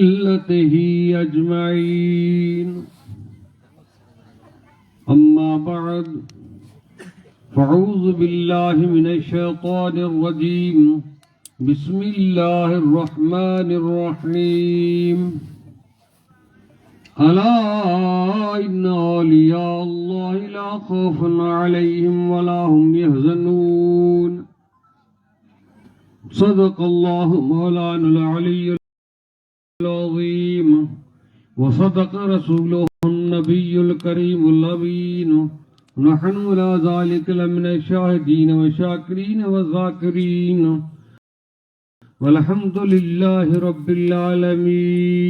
ملته أجمعين. أما بعد فأعوذ بالله من الشيطان الرجيم. بسم الله الرحمن الرحيم. ألا إن أولياء الله لا خوف عليهم ولا هم يحزنون. صدق الله مولانا العلي العظيم وصدق رسوله النبي الكريم الأمين. نحن على ذلك لمن الشاهدين والشاكرين والذاكرين والحمد لله رب العالمين.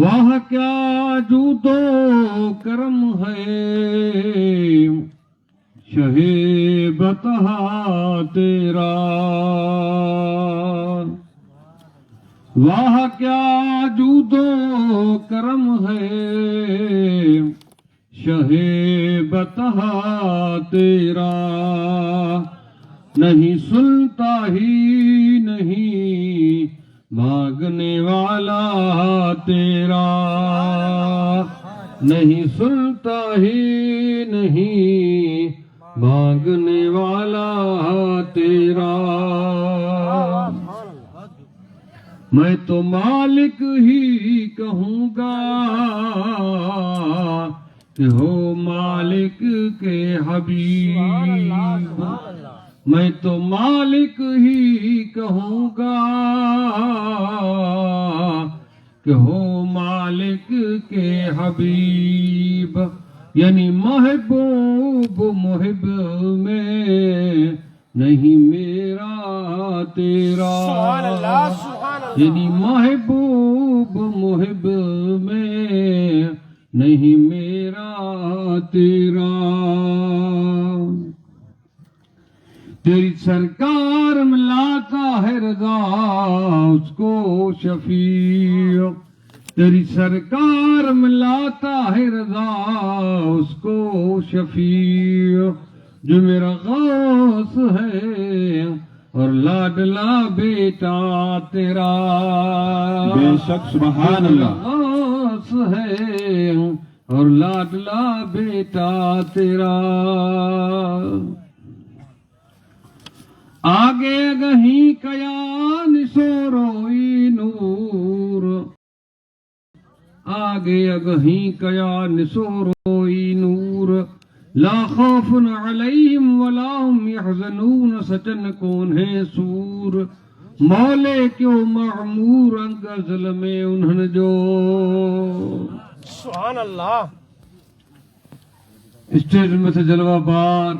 واہ کیا جود و کرم ہے شہ بطحا تیرا. واہ کیا جود و کرم ہے شہ بطحا تیرا. نہیں سنتا ہی نہیں مانگنے والا تیرا. نہیں سنتا ہی نہیں مانگنے والا تیرا. میں تو مالک ہی کہوں گا کہ ہو مالک کے حبیب. میں تو مالک ہی کہوں گا کہ ہو مالک کے حبیب. یعنی محبوب محب میں نہیں میرا تیرا. یعنی محبوب محب میں نہیں میرا تیرا. تیری سرکار ملاتا ہے رضا اس کو شفیع. تیری سرکار ملاتا ہے رضا اس کو شفیع. جو میرا غوث ہے اور لاڈلا بیٹا تیرا. بے شک سبحان اللہ. غوث ہے اور لاڈلا بیٹا تیرا. آگے گہیں کیان سوروئی نور. آگے گہیں کیان سوروئی نور. لا خوف علیہم ولا هم يحزنون. سچن کون ہے سور مولے کیوں معمور غزل میں انہوں جو. سبحان اللہ. اسٹیج میں سے جلوہ بار